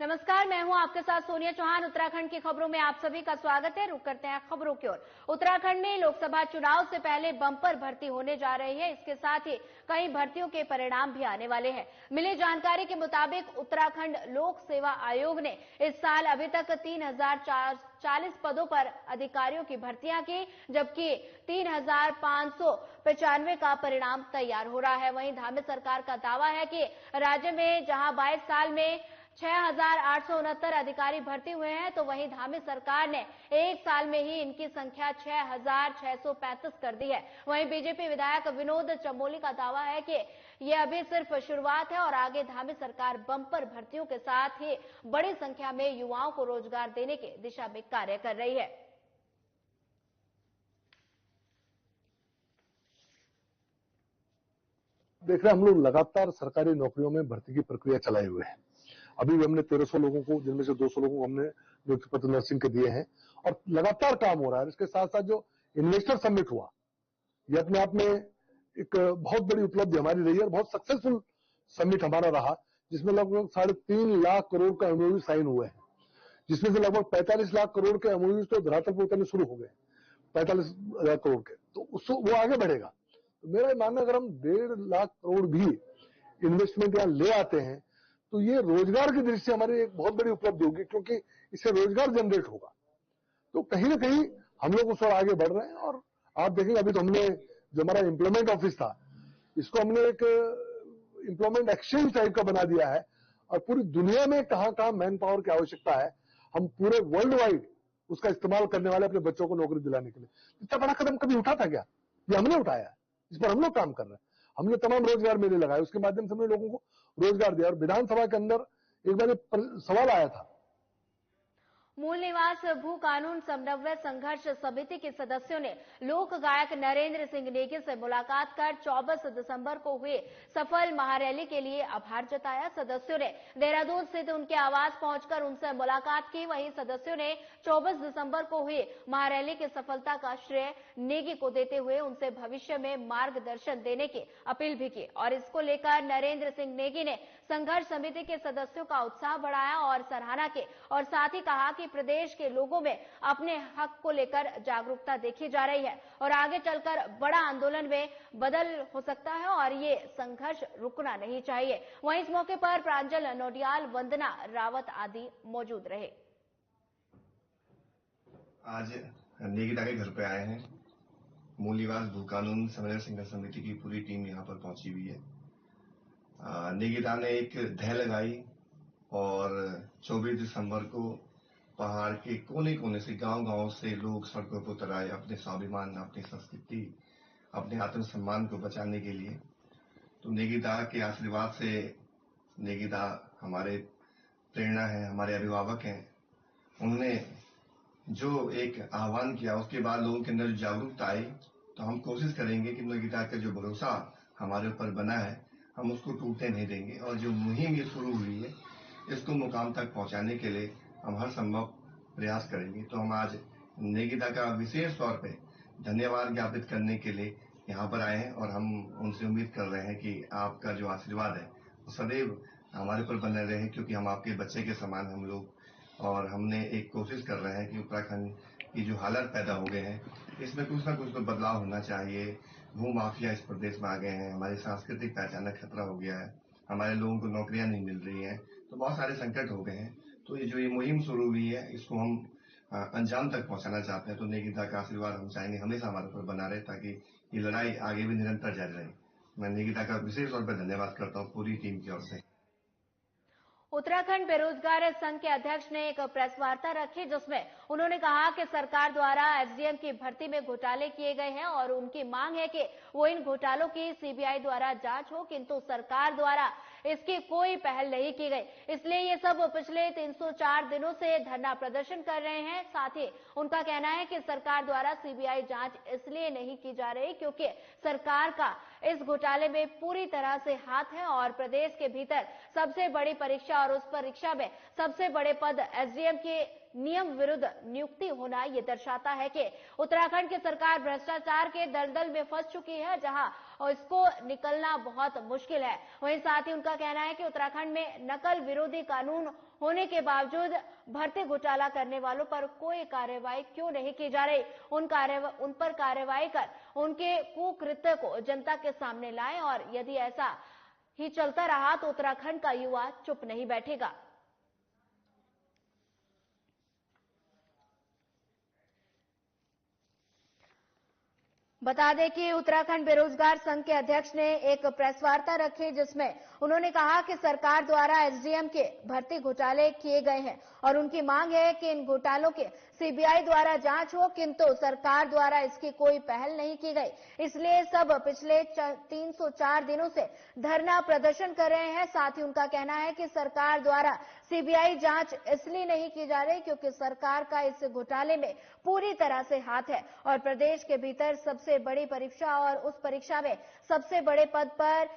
नमस्कार, मैं हूं आपके साथ सोनिया चौहान। उत्तराखंड की खबरों में आप सभी का स्वागत है। रुक करते हैं खबरों की ओर। उत्तराखंड में लोकसभा चुनाव से पहले बम्पर भर्ती होने जा रही है। इसके साथ ही कई भर्तियों के परिणाम भी आने वाले हैं। मिली जानकारी के मुताबिक उत्तराखंड लोक सेवा आयोग ने इस साल अभी तक 3040 पदों पर अधिकारियों की भर्तियां की, जबकि 3595 का परिणाम तैयार हो रहा है। वहीं धामी सरकार का दावा है कि राज्य में जहां 22 साल में 6869 अधिकारी भर्ती हुए हैं, तो वहीं धामी सरकार ने एक साल में ही इनकी संख्या 6635 कर दी है। वहीं बीजेपी विधायक विनोद चमोली का दावा है कि यह अभी सिर्फ शुरुआत है और आगे धामी सरकार बम्पर भर्तियों के साथ ही बड़ी संख्या में युवाओं को रोजगार देने की दिशा में कार्य कर रही है। देख रहे हैं, हम लोग लगातार सरकारी नौकरियों में भर्ती की प्रक्रिया चलाए हुए हैं। अभी भी हमने 1300 लोगों को, जिनमें से 200 लोगों को हमने नियुक्ति पत्र नर्सिंग के दिए हैं और लगातार काम हो रहा है। इसके साथ साथ जो इन्वेस्टर समिट हुआ, यह अपने आप में एक बहुत बड़ी उपलब्धि हमारी रही है और बहुत सक्सेसफुल समिट हमारा रहा, जिसमें लगभग 3.5 लाख करोड़ का एमओयू साइन हुए हैं, जिसमें से लगभग 45 लाख करोड़ के एमओयू तो धरातल पर उतरने शुरू हो गए, 45,000 करोड़ के, तो उसको वो आगे बढ़ेगा। तो मेरा मानना, अगर हम 1.5 लाख करोड़ भी इन्वेस्टमेंट यहाँ ले आते हैं तो ये रोजगार की दृष्टि से हमारी एक बहुत बड़ी उपलब्धि होगी, क्योंकि इससे रोजगार जनरेट होगा। तो कहीं ना कहीं हम लोग उस ओर आगे बढ़ रहे हैं। और आप देखेंगे, अभी तो हमने जो हमारा एम्प्लॉयमेंट ऑफिस था, इसको हमने एक एम्प्लॉयमेंट एक्सचेंज टाइप का बना दिया है और पूरी दुनिया में कहां मैन पावर की आवश्यकता है, हम पूरे वर्ल्ड वाइड उसका इस्तेमाल करने वाले अपने बच्चों को नौकरी दिलाने के लिए। इतना बड़ा कदम कभी उठा था क्या? ये हमने उठाया, इस पर हम लोग काम कर रहे हैं। हमने तमाम रोजगार मेले लगाए, उसके माध्यम से हमने लोगों को रोजगार दिया। और विधानसभा के अंदर एक बार सवाल आया था, मूल निवास भू कानून समन्वय संघर्ष समिति के सदस्यों ने लोक गायक नरेंद्र सिंह नेगी से मुलाकात कर 24 दिसंबर को हुए सफल महारैली के लिए आभार जताया। सदस्यों ने देहरादून स्थित उनके आवास पहुंचकर उनसे मुलाकात की। वहीं सदस्यों ने 24 दिसंबर को हुई महारैली की सफलता का श्रेय नेगी को देते हुए उनसे भविष्य में मार्गदर्शन देने की अपील भी की। और इसको लेकर नरेंद्र सिंह नेगी ने संघर्ष समिति के सदस्यों का उत्साह बढ़ाया और सराहना की, और साथ ही कहा कि प्रदेश के लोगों में अपने हक को लेकर जागरूकता देखी जा रही है और आगे चलकर बड़ा आंदोलन में बदल हो सकता है और ये संघर्ष रुकना नहीं चाहिए। वहीं इस मौके पर प्रांजल नोडियाल, वंदना रावत आदि मौजूद रहे। आज नेगीदा के घर पे आए हैं। मूल निवास भू कानून समन्वय संघर्ष समिति की पूरी टीम यहाँ पर पहुंची हुई है। नेगीदा ने एक धय लगाई और 24 दिसंबर को पहाड़ के कोने कोने से, गांव-गांव से लोग सड़कों पर उतर आए अपने स्वाभिमान, अपनी संस्कृति, अपने आत्मसम्मान को बचाने के लिए। तो नेगीदा के आशीर्वाद से, नेगीदा हमारे प्रेरणा है, हमारे अभिभावक हैं। उन्होंने जो एक आह्वान किया, उसके बाद लोगों के अंदर जागरूकता आई। तो हम कोशिश करेंगे कि नेगीदा का जो भरोसा हमारे ऊपर बना है, हम उसको टूटने नहीं देंगे। और जो मुहिम ये शुरू हुई है, इसको मुकाम तक पहुंचाने के लिए हम हर संभव प्रयास करेंगे। तो हम आज नेगीदा का विशेष तौर पे धन्यवाद ज्ञापित करने के लिए यहाँ पर आए हैं और हम उनसे उम्मीद कर रहे हैं कि आपका जो आशीर्वाद है वो सदैव हमारे ऊपर बने रहे, क्योंकि हम आपके बच्चे के समान हम लोग। और हमने एक कोशिश कर रहे हैं कि उत्तराखंड की जो हालात पैदा हो गए हैं, इसमें कुछ ना कुछ तो बदलाव होना चाहिए। भू माफिया इस प्रदेश में आ गए हैं, हमारी सांस्कृतिक पहचान का खतरा हो गया है, हमारे लोगों को नौकरियां नहीं मिल रही हैं, तो बहुत सारे संकट हो गए हैं। तो ये जो ये मुहिम शुरू हुई है, इसको हम अंजाम तक पहुंचाना चाहते हैं। तो नेगीदा का आशीर्वाद हम चाहेंगे हमेशा हमारे ऊपर बना रहे, ताकि ये लड़ाई आगे भी निरंतर जारी रहे। मैं नेगीदा का विशेष तौर पर धन्यवाद करता हूँ पूरी टीम की ओर से। उत्तराखंड बेरोजगार संघ के अध्यक्ष ने एक प्रेस वार्ता रखी, जिसमें उन्होंने कहा कि सरकार द्वारा एसडीएम की भर्ती में घोटाले किए गए हैं और उनकी मांग है कि वो इन घोटालों की सीबीआई द्वारा जांच हो, किंतु सरकार द्वारा इसकी कोई पहल नहीं की गई। इसलिए ये सब पिछले 304 दिनों से धरना प्रदर्शन कर रहे हैं। साथ ही उनका कहना है कि सरकार द्वारा सीबीआई जांच इसलिए नहीं की जा रही क्योंकि सरकार का इस घोटाले में पूरी तरह से हाथ है और प्रदेश के भीतर सबसे बड़ी परीक्षा और उस परीक्षा में सबसे बड़े पद एसडीएम के नियम विरुद्ध नियुक्ति होना ये दर्शाता है कि उत्तराखंड की सरकार भ्रष्टाचार के दलदल में फंस चुकी है, जहां और इसको निकलना बहुत मुश्किल है। वहीं साथ ही उनका कहना है कि उत्तराखंड में नकल विरोधी कानून होने के बावजूद भर्ती घोटाला करने वालों पर कोई कार्रवाई क्यों नहीं की जा रही। उन पर कार्रवाई कर उनके कुकृत्य को जनता के सामने लाएं, और यदि ऐसा ही चलता रहा तो उत्तराखंड का युवा चुप नहीं बैठेगा। बता दें कि उत्तराखंड बेरोजगार संघ के अध्यक्ष ने एक प्रेस वार्ता रखी, जिसमें उन्होंने कहा कि सरकार द्वारा एसडीएम के भर्ती घोटाले किए गए हैं और उनकी मांग है कि इन घोटालों के सीबीआई द्वारा जांच हो, किंतु सरकार द्वारा इसकी कोई पहल नहीं की गई। इसलिए सब पिछले 304 दिनों से धरना प्रदर्शन कर रहे हैं। साथ ही उनका कहना है कि सरकार द्वारा सीबीआई जांच इसलिए नहीं की जा रही क्योंकि सरकार का इस घोटाले में पूरी तरह से हाथ है और प्रदेश के भीतर सबसे बड़ी परीक्षा और उस परीक्षा में सबसे बड़े पद पर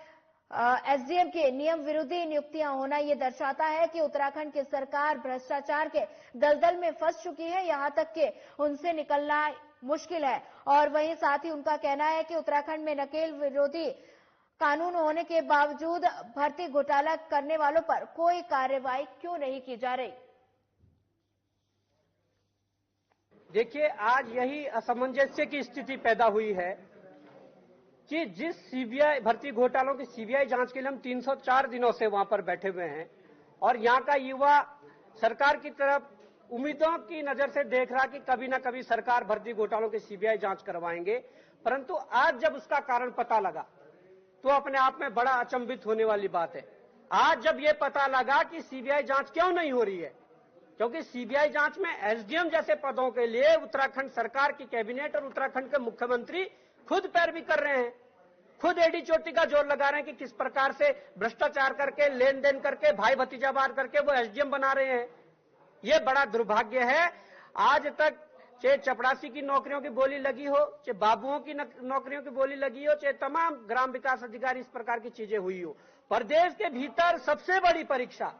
एसडीएम के नियम विरोधी नियुक्तियां होना ये दर्शाता है कि उत्तराखंड की सरकार भ्रष्टाचार के दलदल में फंस चुकी है, यहां तक कि उनसे निकलना मुश्किल है। और वहीं साथ ही उनका कहना है कि उत्तराखंड में नकेल विरोधी कानून होने के बावजूद भर्ती घोटाला करने वालों पर कोई कार्रवाई क्यों नहीं की जा रही। देखिए, आज यही असमंजस्य की स्थिति पैदा हुई है कि जिस सीबीआई भर्ती घोटालों की सीबीआई जांच के लिए हम 304 दिनों से वहां पर बैठे हुए हैं और यहां का युवा सरकार की तरफ उम्मीदों की नजर से देख रहा कि कभी ना कभी सरकार भर्ती घोटालों की सीबीआई जांच करवाएंगे, परंतु आज जब उसका कारण पता लगा तो अपने आप में बड़ा अचंभित होने वाली बात है। आज जब यह पता लगा कि सीबीआई जांच क्यों नहीं हो रही है, क्योंकि सीबीआई जांच में एसडीएम जैसे पदों के लिए उत्तराखंड सरकार की कैबिनेट और उत्तराखंड के मुख्यमंत्री खुद पैरवी कर रहे हैं, खुद एडी चोटी का जोर लगा रहे हैं कि किस प्रकार से भ्रष्टाचार करके, लेन देन करके, भाई भतीजावार करके वो एसडीएम बना रहे हैं। ये बड़ा दुर्भाग्य है। आज तक चाहे चपरासी की नौकरियों की बोली लगी हो, चाहे बाबुओं की नौकरियों की बोली लगी हो, चाहे तमाम ग्राम विकास अधिकारी इस प्रकार की चीजें हुई हो, प्रदेश के भीतर सबसे बड़ी परीक्षा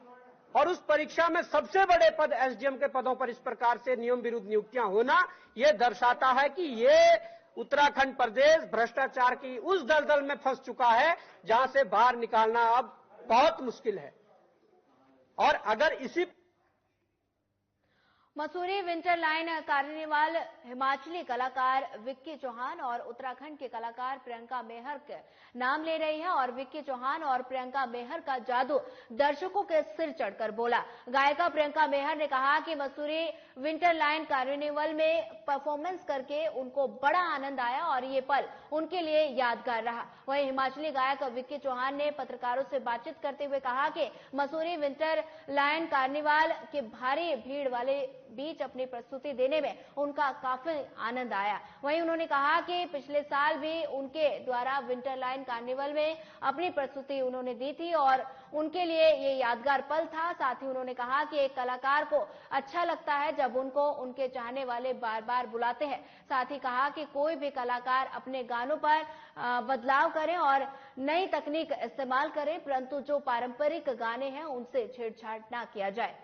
और उस परीक्षा में सबसे बड़े पद एसडीएम के पदों पर इस प्रकार से नियम विरुद्ध नियुक्तियां होना, यह दर्शाता है कि ये उत्तराखंड प्रदेश भ्रष्टाचार की उस दलदल में फंस चुका है जहां से बाहर निकालना अब बहुत मुश्किल है। और अगर इसी Mussoorie winter line carnival Himachali कलाकार विक्की चौहान और उत्तराखंड के कलाकार प्रियंका मेहर के नाम ले रही है और विक्की चौहान और प्रियंका मेहर का जादू दर्शकों के सिर चढ़कर बोला। गायिका प्रियंका मेहर ने कहा कि मसूरी विंटर लाइन कार्निवल में परफॉर्मेंस करके उनको बड़ा आनंद आया और ये पल उनके लिए यादगार रहा। वहीं हिमाचली गायक विक्की चौहान ने पत्रकारों से बातचीत करते हुए कहा कि मसूरी विंटर लाइन कार्निवाल के भारी भीड़ वाले बीच अपनी प्रस्तुति देने में उनका काफी आनंद आया। वहीं उन्होंने कहा कि पिछले साल भी उनके द्वारा विंटर लाइन कार्निवल में अपनी प्रस्तुति उन्होंने दी थी और उनके लिए ये यादगार पल था। साथ ही उन्होंने कहा कि एक कलाकार को अच्छा लगता है जब उनको उनके चाहने वाले बार बार बुलाते हैं। साथ ही कहा कि कोई भी कलाकार अपने गानों पर बदलाव करें और नई तकनीक इस्तेमाल करें, परंतु जो पारंपरिक गाने हैं उनसे छेड़छाड़ ना किया जाए।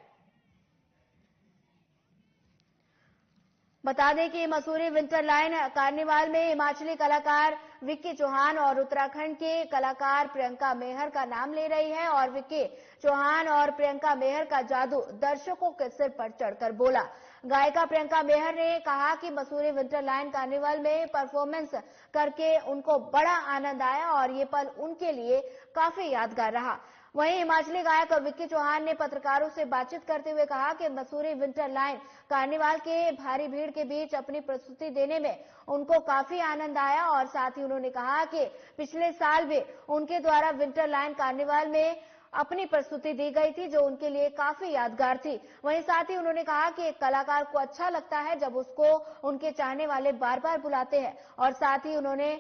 बता दें कि मसूरी विंटर लाइन कार्निवाल में हिमाचली कलाकार विक्की चौहान और उत्तराखंड के कलाकार प्रियंका मेहर का नाम ले रही है और विक्की चौहान और प्रियंका मेहर का जादू दर्शकों के सिर पर चढ़कर बोला। गायिका प्रियंका मेहर ने कहा कि मसूरी विंटर लाइन कार्निवल में परफॉर्मेंस करके उनको बड़ा आनंद आया और ये पल उनके लिए काफी यादगार रहा। वहीं हिमाचली गायक विक्की चौहान ने पत्रकारों से बातचीत करते हुए कहा कि मसूरी विंटर लाइन कार्निवाल के भारी भीड़ के बीच अपनी प्रस्तुति देने में उनको काफी आनंद आया और साथ ही उन्होंने कहा कि पिछले साल भी उनके द्वारा विंटर लाइन कार्निवाल में अपनी प्रस्तुति दी गई थी जो उनके लिए काफी यादगार थी। वहीं साथ ही उन्होंने कहा कि एक कलाकार को अच्छा लगता है जब उसको उनके चाहने वाले बार बार बुलाते हैं और साथ ही उन्होंने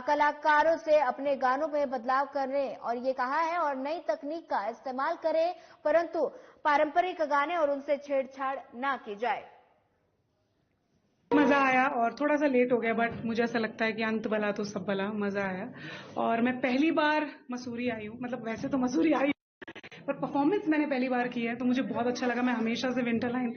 कलाकारों से अपने गानों में बदलाव करने और ये कहा है और नई तकनीक का इस्तेमाल करें, परंतु पारंपरिक गाने और उनसे छेड़छाड़ ना की जाए। मजा आया और थोड़ा सा लेट हो गया, बट मुझे ऐसा लगता है कि अंत भला तो सब भला। मजा आया और मैं पहली बार मसूरी आई हूँ, मतलब वैसे तो मसूरी आई पर परफॉर्मेंस मैंने पहली बार की है तो मुझे बहुत अच्छा लगा। मैं हमेशा से विंटरलाइन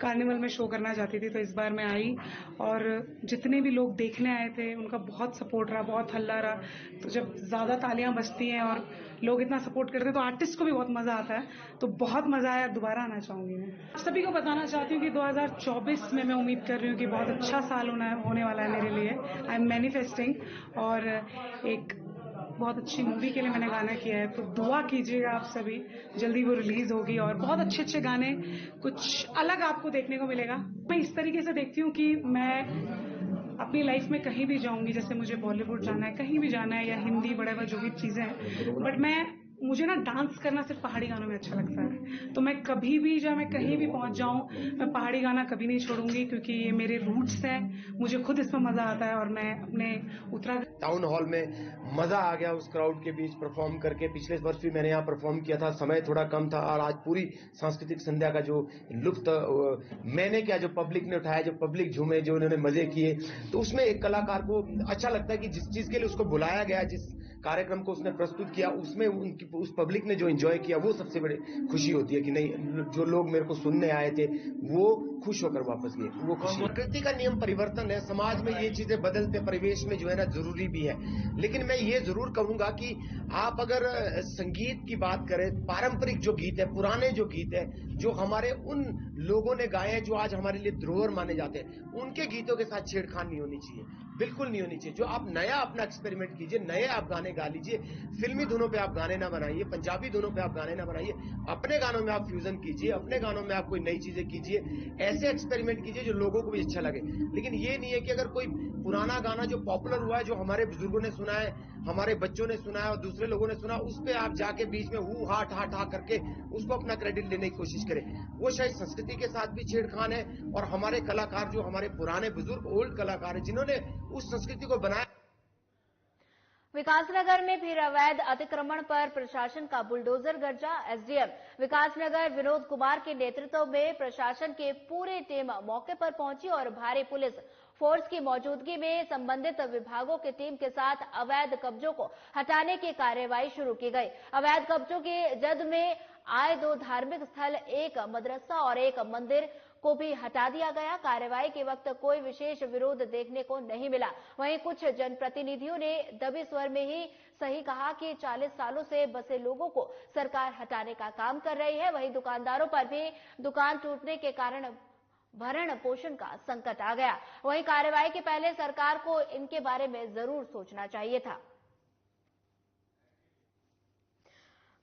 कार्निवल में शो करना चाहती थी, तो इस बार मैं आई और जितने भी लोग देखने आए थे उनका बहुत सपोर्ट रहा, बहुत हल्ला रहा। तो जब ज़्यादा तालियां बजती हैं और लोग इतना सपोर्ट करते हैं तो आर्टिस्ट को भी बहुत मज़ा आता है। तो बहुत मज़ा आया, दोबारा आना चाहूँगी। मैं सभी को बताना चाहती हूँ कि 2024 में मैं उम्मीद कर रही हूँ कि बहुत अच्छा साल होने वाला है मेरे लिए। आई एम मैनिफेस्टिंग, और एक बहुत अच्छी मूवी के लिए मैंने गाना किया है, तो दुआ कीजिएगा आप सभी। जल्दी वो रिलीज होगी और बहुत अच्छे अच्छे गाने, कुछ अलग आपको देखने को मिलेगा। मैं इस तरीके से देखती हूँ कि मैं अपनी लाइफ में कहीं भी जाऊंगी, जैसे मुझे बॉलीवुड जाना है, कहीं भी जाना है, या हिंदी बड़े जो भी चीजें हैं, बट मुझे ना डांस करना सिर्फ पहाड़ी गानों में अच्छा लगता है। तो मैं कभी भी जब मैं कहीं भी पहुंच जाऊं, मैं पहाड़ी गाना कभी नहीं छोड़ूंगी, क्योंकि ये मेरे रूट्स हैं। मुझे खुद इसमें मजा आता है और मैं अपने उत्तराखंड टाउन हॉल में मजा आ गया उस क्राउड के बीच परफॉर्म करके। पिछले वर्ष भी मैंने यहाँ परफॉर्म किया था, समय थोड़ा कम था, और आज पूरी सांस्कृतिक संध्या का जो लुत्फ मैंने क्या, जो पब्लिक ने उठाया, जो पब्लिक झूमे, जो उन्होंने मजे किए, तो उसमें एक कलाकार को अच्छा लगता है कि जिस चीज के लिए उसको बुलाया गया, जिस कार्यक्रम को उसने प्रस्तुत किया, उसमें उस पब्लिक ने जो एंजॉय किया, वो सबसे बड़ी खुशी होती है कि नहीं, जो लोग मेरे को सुनने आए थे वो खुश होकर वापस गए, वो खुशी। प्रकृति का नियम परिवर्तन है, समाज में ये चीजें बदलते परिवेश में जो है ना जरूरी भी है। लेकिन मैं ये जरूर कहूंगा कि आप अगर संगीत की बात करें, पारंपरिक जो गीत है, पुराने जो गीत है, जो हमारे उन लोगों ने गाए हैं जो आज हमारे लिए धरोहर माने जाते हैं, उनके गीतों के साथ छेड़खानी नहीं होनी चाहिए, बिल्कुल नहीं होनी चाहिए। जो आप नया अपना एक्सपेरिमेंट कीजिए, नए आप गाने गा लीजिए, फिल्मी धुनों पे आप गाने ना बनाइए, पंजाबी धुनों पे आप गाने ना बनाइए, अपने गानों में आप फ्यूजन कीजिए, अपने गानों में आप कोई नई चीजें कीजिए, ऐसे एक्सपेरिमेंट कीजिए जो लोगों को भी अच्छा लगे। लेकिन ये नहीं है कि अगर कोई पुराना गाना जो पॉपुलर हुआ है, जो हमारे बुजुर्गों ने सुना है, हमारे बच्चों ने सुना है और दूसरे लोगों ने सुना, उस पे आप जाके बीच में हु हा ठा ठा करके उसको अपना क्रेडिट लेने की कोशिश करें, वो शायद संस्कृति के साथ भी छेड़खान है। और हमारे कलाकार, जो हमारे पुराने बुजुर्ग ओल्ड कलाकार हैं, जिन्होंने उस संस्कृति को बनाया। विकासनगर में फिर अवैध अतिक्रमण पर प्रशासन का बुलडोजर गरजा। एसडीएम विकासनगर विनोद कुमार के नेतृत्व में प्रशासन की पूरी टीम मौके पर पहुंची और भारी पुलिस फोर्स की मौजूदगी में संबंधित विभागों की टीम के साथ अवैध कब्जों को हटाने की कार्रवाई शुरू की गई। अवैध कब्जों की जद में आए 2 धार्मिक स्थल, एक मदरसा और एक मंदिर को भी हटा दिया गया। कार्रवाई के वक्त कोई विशेष विरोध देखने को नहीं मिला। वहीं कुछ जनप्रतिनिधियों ने दबे स्वर में ही सही कहा कि 40 सालों से बसे लोगों को सरकार हटाने का काम कर रही है। वहीं दुकानदारों पर भी दुकान टूटने के कारण भरण पोषण का संकट आ गया। वहीं कार्रवाई के पहले सरकार को इनके बारे में जरूर सोचना चाहिए था।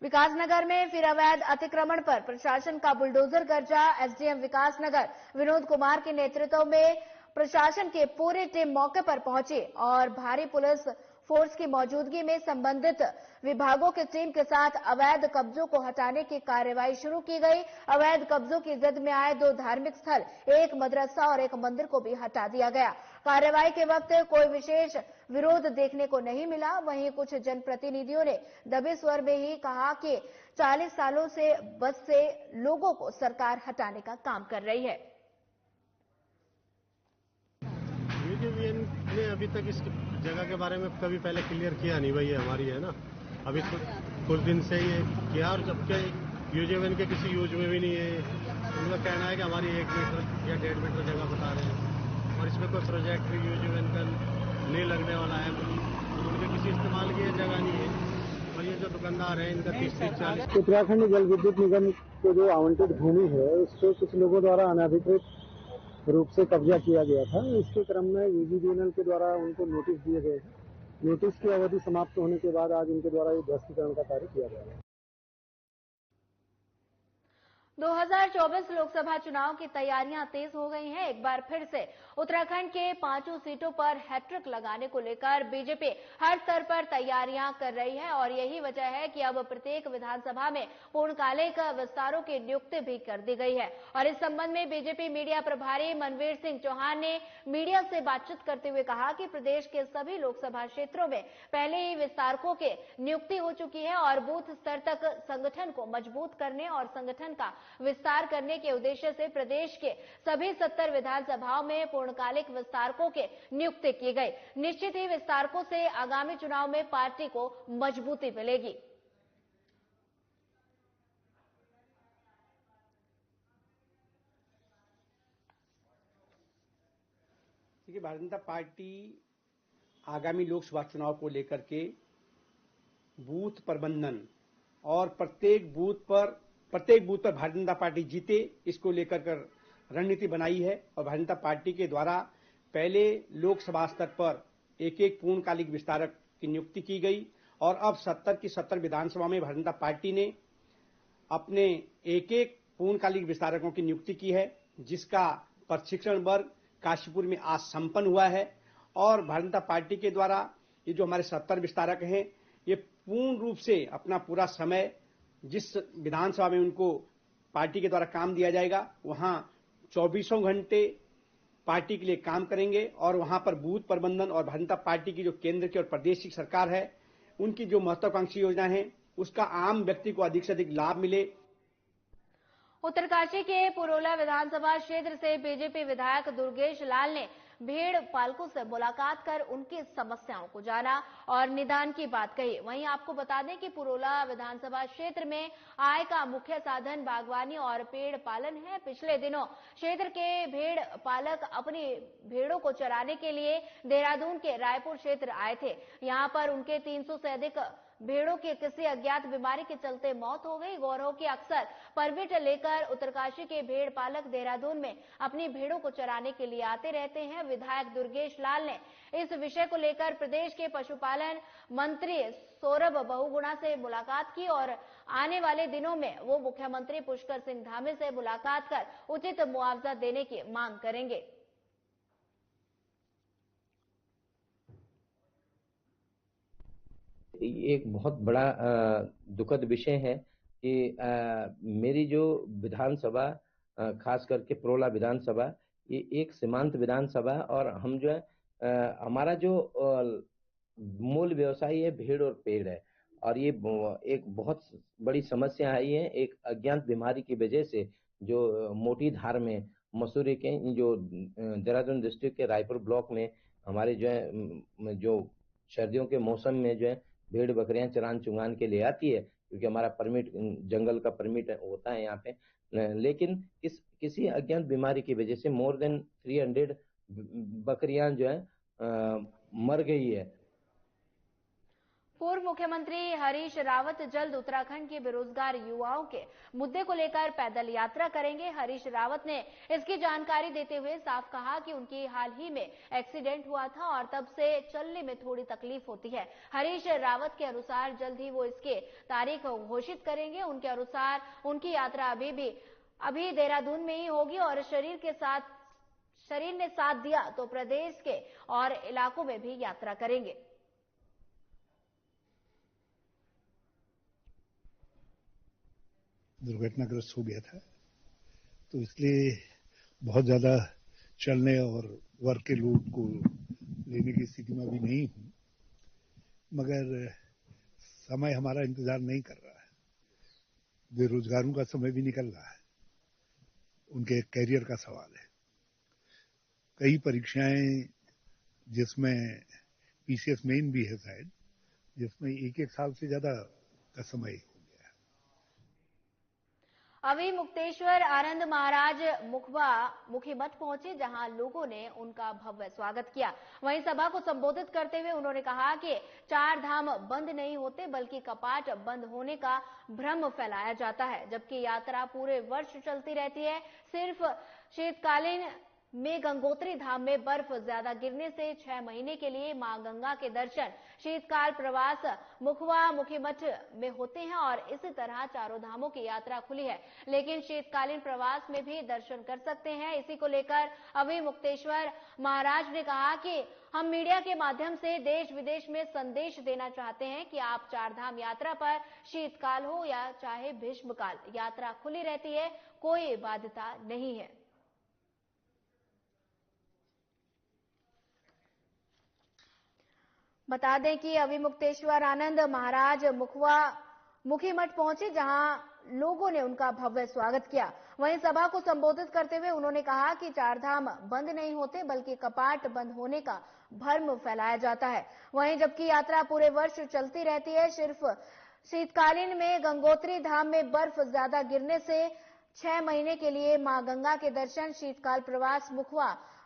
विकासनगर में फिर अवैध अतिक्रमण पर प्रशासन का बुलडोजर गरजा। एसडीएम विकासनगर विनोद कुमार के नेतृत्व में प्रशासन की पूरी टीम मौके पर पहुंची और भारी पुलिस फोर्स की मौजूदगी में संबंधित विभागों की टीम के साथ अवैध कब्जों को हटाने की कार्रवाई शुरू की गई। अवैध कब्जों की जद में आए 2 धार्मिक स्थल, एक मदरसा और एक मंदिर को भी हटा दिया गया। कार्रवाई के वक्त कोई विशेष विरोध देखने को नहीं मिला। वहीं कुछ जनप्रतिनिधियों ने दबे स्वर में ही कहा कि 40 सालों से बस से लोगों को सरकार हटाने का काम कर रही है। यूजीवीएन ने अभी तक इस जगह के बारे में कभी पहले क्लियर किया नहीं, भाई ये हमारी है ना, अभी कुछ दिन से ये किया, और जबकि यूजीवीएन के किसी यूज में भी नहीं है। उनका कहना है कि हमारी 1 मीटर या 1.5 मीटर जगह बता रहे हैं और इसमें कोई प्रोजेक्ट भी यूजीवीएन का नहीं लगने वाला है। उनके किसी इस्तेमाल की जगह नहीं है। और ये जो दुकानदार है, इनका 30-40 उत्तराखंड जल विद्युत निगम को जो आवंटित भूमि है, उसको कुछ लोगों द्वारा अनाधिकृत रूप से कब्जा किया गया था। इसके क्रम में यूजीवीएनएल के द्वारा उनको नोटिस दिए गए हैं। नोटिस की अवधि समाप्त होने के बाद आज इनके द्वारा ये ध्वस्तीकरण का कार्य किया गया है। 2024 लोकसभा चुनाव की तैयारियां तेज हो गई हैं। एक बार फिर से उत्तराखंड के 5 सीटों पर हैट्रिक लगाने को लेकर बीजेपी हर स्तर पर तैयारियां कर रही है और यही वजह है कि अब प्रत्येक विधानसभा में पूर्णकालिक विस्तारों की नियुक्ति भी कर दी गई है। और इस संबंध में बीजेपी मीडिया प्रभारी मनवीर सिंह चौहान ने मीडिया से बातचीत करते हुए कहा कि प्रदेश के सभी लोकसभा क्षेत्रों में पहले ही विस्तारकों की नियुक्ति हो चुकी है और बूथ स्तर तक संगठन को मजबूत करने और संगठन का विस्तार करने के उद्देश्य से प्रदेश के सभी 70 विधानसभाओं में पूर्णकालिक विस्तारकों के नियुक्ति की गई। निश्चित ही विस्तारकों से आगामी चुनाव में पार्टी को मजबूती मिलेगी। देखिए, भारतीय जनता पार्टी आगामी लोकसभा चुनाव को लेकर के बूथ प्रबंधन और प्रत्येक बूथ पर भारतीय जनता पार्टी जीते, इसको लेकर कर रणनीति बनाई है। और भारतीय जनता पार्टी के द्वारा पहले लोकसभा स्तर पर एक पूर्णकालिक विस्तारक की नियुक्ति की गई और अब 70 की 70 विधानसभा में भारतीय जनता पार्टी ने अपने एक पूर्णकालिक विस्तारकों की नियुक्ति की है, जिसका प्रशिक्षण वर्ग काशीपुर में आज संपन्न हुआ है। और भारतीय जनता पार्टी के द्वारा ये जो हमारे 70 विस्तारक हैं, ये पूर्ण रूप से अपना पूरा समय जिस विधानसभा में उनको पार्टी के द्वारा काम दिया जाएगा, वहां 24 घंटे पार्टी के लिए काम करेंगे और वहां पर बूथ प्रबंधन और भारतीय जनता पार्टी की जो केंद्र की और प्रदेश की सरकार है, उनकी जो महत्वाकांक्षी योजना है, उसका आम व्यक्ति को अधिक से अधिक लाभ मिले। उत्तरकाशी के पुरोला विधानसभा क्षेत्र से बीजेपी विधायक दुर्गेश लाल ने भेड़ पालकों से मुलाकात कर उनकी समस्याओं को जाना और निदान की बात कही। वहीं आपको बता दें कि पुरोला विधानसभा क्षेत्र में आय का मुख्य साधन बागवानी और पेड़ पालन है। पिछले दिनों क्षेत्र के भेड़ पालक अपनी भेड़ों को चराने के लिए देहरादून के रायपुर क्षेत्र आए थे। यहां पर उनके 300 से अधिक भेड़ों की किसी अज्ञात बीमारी के चलते मौत हो गई। गौरव की अक्सर परमिट लेकर उत्तरकाशी के भेड़ पालक देहरादून में अपनी भेड़ों को चराने के लिए आते रहते हैं। विधायक दुर्गेश लाल ने इस विषय को लेकर प्रदेश के पशुपालन मंत्री सौरभ बहुगुणा से मुलाकात की और आने वाले दिनों में वो मुख्यमंत्री पुष्कर सिंह धामी से मुलाकात कर उचित मुआवजा देने की मांग करेंगे। एक बहुत बड़ा दुखद विषय है कि मेरी जो विधानसभा खास करके पुरोला विधानसभा, ये एक सीमांत विधानसभा और हम जो है हमारा जो मूल व्यवसाय है भेड़ और पेड़ है और ये एक बहुत बड़ी समस्या आई है एक अज्ञात बीमारी की वजह से, जो मोटी धार में मसूरी के जो देहरादून डिस्ट्रिक्ट के रायपुर ब्लॉक में हमारे जो है जो सर्दियों के मौसम में जो है भेड़ बकरियां चरान चुंगान के लिए आती है, क्योंकि हमारा परमिट जंगल का परमिट होता है यहाँ पे, लेकिन किसी अज्ञात बीमारी की वजह से मोर देन 300 बकरियां जो है मर गई है। पूर्व मुख्यमंत्री हरीश रावत जल्द उत्तराखंड के बेरोजगार युवाओं के मुद्दे को लेकर पैदल यात्रा करेंगे। हरीश रावत ने इसकी जानकारी देते हुए साफ कहा कि उनकी हाल ही में एक्सीडेंट हुआ था और तब से चलने में थोड़ी तकलीफ होती है। हरीश रावत के अनुसार जल्द ही वो इसके तारीख घोषित करेंगे। उनके अनुसार उनकी यात्रा अभी देहरादून में ही होगी और शरीर ने साथ दिया तो प्रदेश के और इलाकों में भी यात्रा करेंगे। दुर्घटनाग्रस्त हो गया था, तो इसलिए बहुत ज्यादा चलने और वर्क के लोड को लेने की स्थिति में अभी नहीं हूं, मगर समय हमारा इंतजार नहीं कर रहा है। बेरोजगारों का समय भी निकल रहा है, उनके कैरियर का सवाल है। कई परीक्षाएं जिसमें पीसीएस मेन भी है शायद, जिसमें एक साल से ज्यादा का समय अभी मुक्तेश्वर आनंद महाराज मुखी मठ पहुंचे, जहां लोगों ने उनका भव्य स्वागत किया। वहीं सभा को संबोधित करते हुए उन्होंने कहा कि 4 धाम बंद नहीं होते बल्कि कपाट बंद होने का भ्रम फैलाया जाता है, जबकि यात्रा पूरे वर्ष चलती रहती है। सिर्फ शीतकालीन में गंगोत्री धाम में बर्फ ज्यादा गिरने से 6 महीने के लिए मां गंगा के दर्शन शीतकाल प्रवास मुखी मठ में होते हैं और इसी तरह चारों धामों की यात्रा खुली है, लेकिन शीतकालीन प्रवास में भी दर्शन कर सकते हैं। इसी को लेकर अभी मुक्तेश्वर महाराज ने कहा कि हम मीडिया के माध्यम से देश विदेश में संदेश देना चाहते हैं कि आप 4 धाम यात्रा पर शीतकाल हो या चाहे भीष्मकाल, यात्रा खुली रहती है, कोई बाध्यता नहीं है। बता दें कि अभी मुक्तेश्वर आनंद महाराज मुखी मठ पहुंचे, जहां लोगों ने उनका भव्य स्वागत किया। वहीं सभा को संबोधित करते हुए उन्होंने कहा कि 4 धाम बंद नहीं होते बल्कि कपाट बंद होने का भ्रम फैलाया जाता है। वहीं जबकि यात्रा पूरे वर्ष चलती रहती है, सिर्फ शीतकालीन में गंगोत्री धाम में बर्फ ज्यादा गिरने से 6 महीने के लिए मां गंगा के दर्शन शीतकाल प्रवास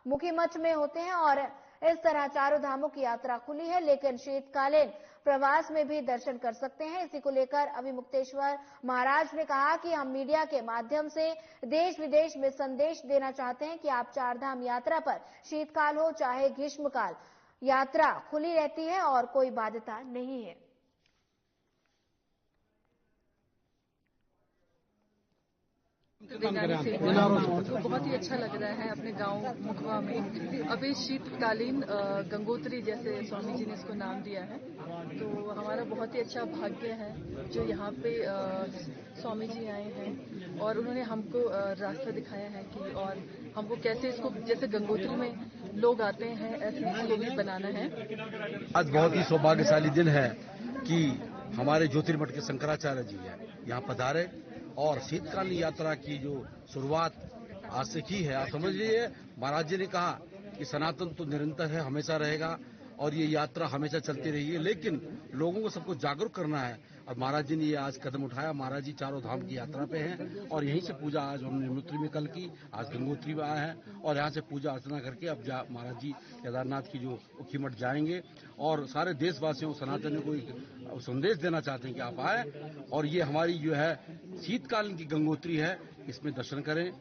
मुखीमठ में होते हैं और इस तरह चारों धामों की यात्रा खुली है, लेकिन शीतकालीन प्रवास में भी दर्शन कर सकते हैं। इसी को लेकर अभिमुक्तेश्वर महाराज ने कहा कि हम मीडिया के माध्यम से देश विदेश में संदेश देना चाहते हैं कि आप चारधाम यात्रा पर शीतकाल हो चाहे ग्रीष्मकाल, यात्रा खुली रहती है और कोई बाध्यता नहीं है। देनानी से तो बहुत ही अच्छा लग रहा है अपने गांव मुखवा में। अभी शीतकालीन गंगोत्री जैसे स्वामी जी ने इसको नाम दिया है, तो हमारा बहुत ही अच्छा भाग्य है जो यहाँ पे स्वामी जी आए हैं और उन्होंने हमको रास्ता दिखाया है कि और हमको कैसे इसको जैसे गंगोत्री में लोग आते हैं ऐसे इसको भी बनाना है। आज बहुत ही सौभाग्यशाली दिन है कि हमारे ज्योतिर्मठ के शंकराचार्य जी हैं यहाँ पधारे और शीतकालीन यात्रा की जो शुरुआत आज से की है। आप समझ लीजिए, महाराज जी ने कहा कि सनातन तो निरंतर है, हमेशा रहेगा और ये यात्रा हमेशा चलती रही है, लेकिन लोगों को सबको जागरूक करना है। और महाराज जी ने ये आज कदम उठाया। महाराज जी चारों धाम की यात्रा पे हैं और यहीं से पूजा आज हमने यमुनोत्री में कल की, आज गंगोत्री में आए हैं और यहाँ से पूजा अर्चना करके अब महाराज जी केदारनाथ की जो मुखीमठ जाएंगे। और सारे देशवासियों को सनातन को एक संदेश देना चाहते हैं कि आप आए और ये हमारी जो है शीतकालीन की गंगोत्री है, इसमें दर्शन करें।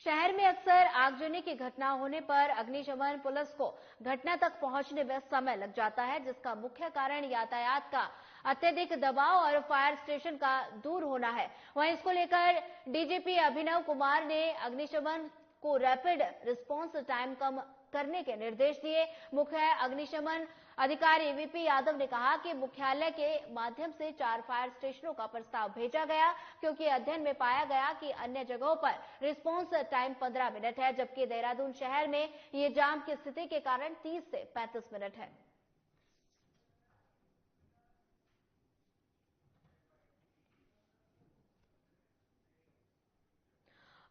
शहर में अक्सर आगजनी की घटना होने पर अग्निशमन पुलिस को घटना तक पहुंचने में समय लग जाता है, जिसका मुख्य कारण यातायात का अत्यधिक दबाव और फायर स्टेशन का दूर होना है। वहीं इसको लेकर डीजीपी अभिनव कुमार ने अग्निशमन को रैपिड रिस्पांस टाइम कम करने के निर्देश दिए। मुख्य अग्निशमन अधिकारी वीपी यादव ने कहा कि मुख्यालय के माध्यम से 4 फायर स्टेशनों का प्रस्ताव भेजा गया, क्योंकि अध्ययन में पाया गया कि अन्य जगहों पर रिस्पांस टाइम 15 मिनट है, जबकि देहरादून शहर में ये जाम की स्थिति के कारण 30 से 35 मिनट है।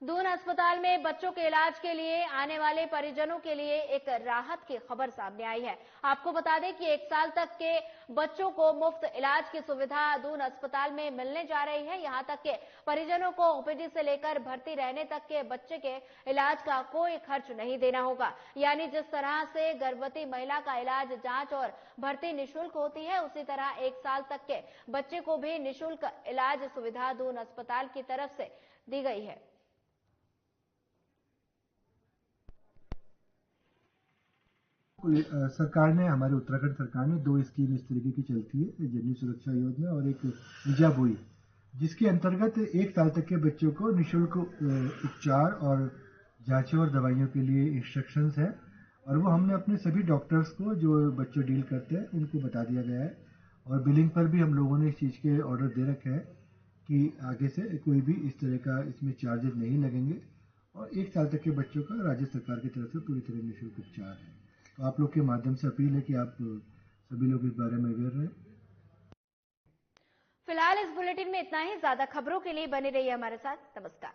दून अस्पताल में बच्चों के इलाज के लिए आने वाले परिजनों के लिए एक राहत की खबर सामने आई है। आपको बता दें कि 1 साल तक के बच्चों को मुफ्त इलाज की सुविधा दून अस्पताल में मिलने जा रही है। यहां तक के परिजनों को ओपीडी से लेकर भर्ती रहने तक के बच्चे के इलाज का कोई खर्च नहीं देना होगा। यानी जिस तरह से गर्भवती महिला का इलाज, जांच और भर्ती निःशुल्क होती है, उसी तरह 1 साल तक के बच्चे को भी निःशुल्क इलाज सुविधा दून अस्पताल की तरफ से दी गई है। सरकार ने, हमारे उत्तराखंड सरकार ने 2 स्कीम इस तरीके की चलती है, जननी सुरक्षा योजना और एक विजा बुई, जिसके अंतर्गत 1 साल तक के बच्चों को निःशुल्क उपचार और जांचों और दवाइयों के लिए इंस्ट्रक्शंस है। और वो हमने अपने सभी डॉक्टर्स को जो बच्चे डील करते हैं उनको बता दिया गया है। और बिलिंग पर भी हम लोगों ने इस चीज़ के ऑर्डर दे रखे हैं कि आगे से कोई भी इस तरह का इसमें चार्जेस नहीं लगेंगे। और 1 साल तक के बच्चों का राज्य सरकार की तरफ से पूरी तरह निःशुल्क उपचार है। तो आप लोग के माध्यम से अपील है कि आप सभी लोग इस बारे में अवेयर रहें। फिलहाल इस बुलेटिन में इतना ही। ज्यादा खबरों के लिए बने रहिए हमारे साथ। नमस्कार।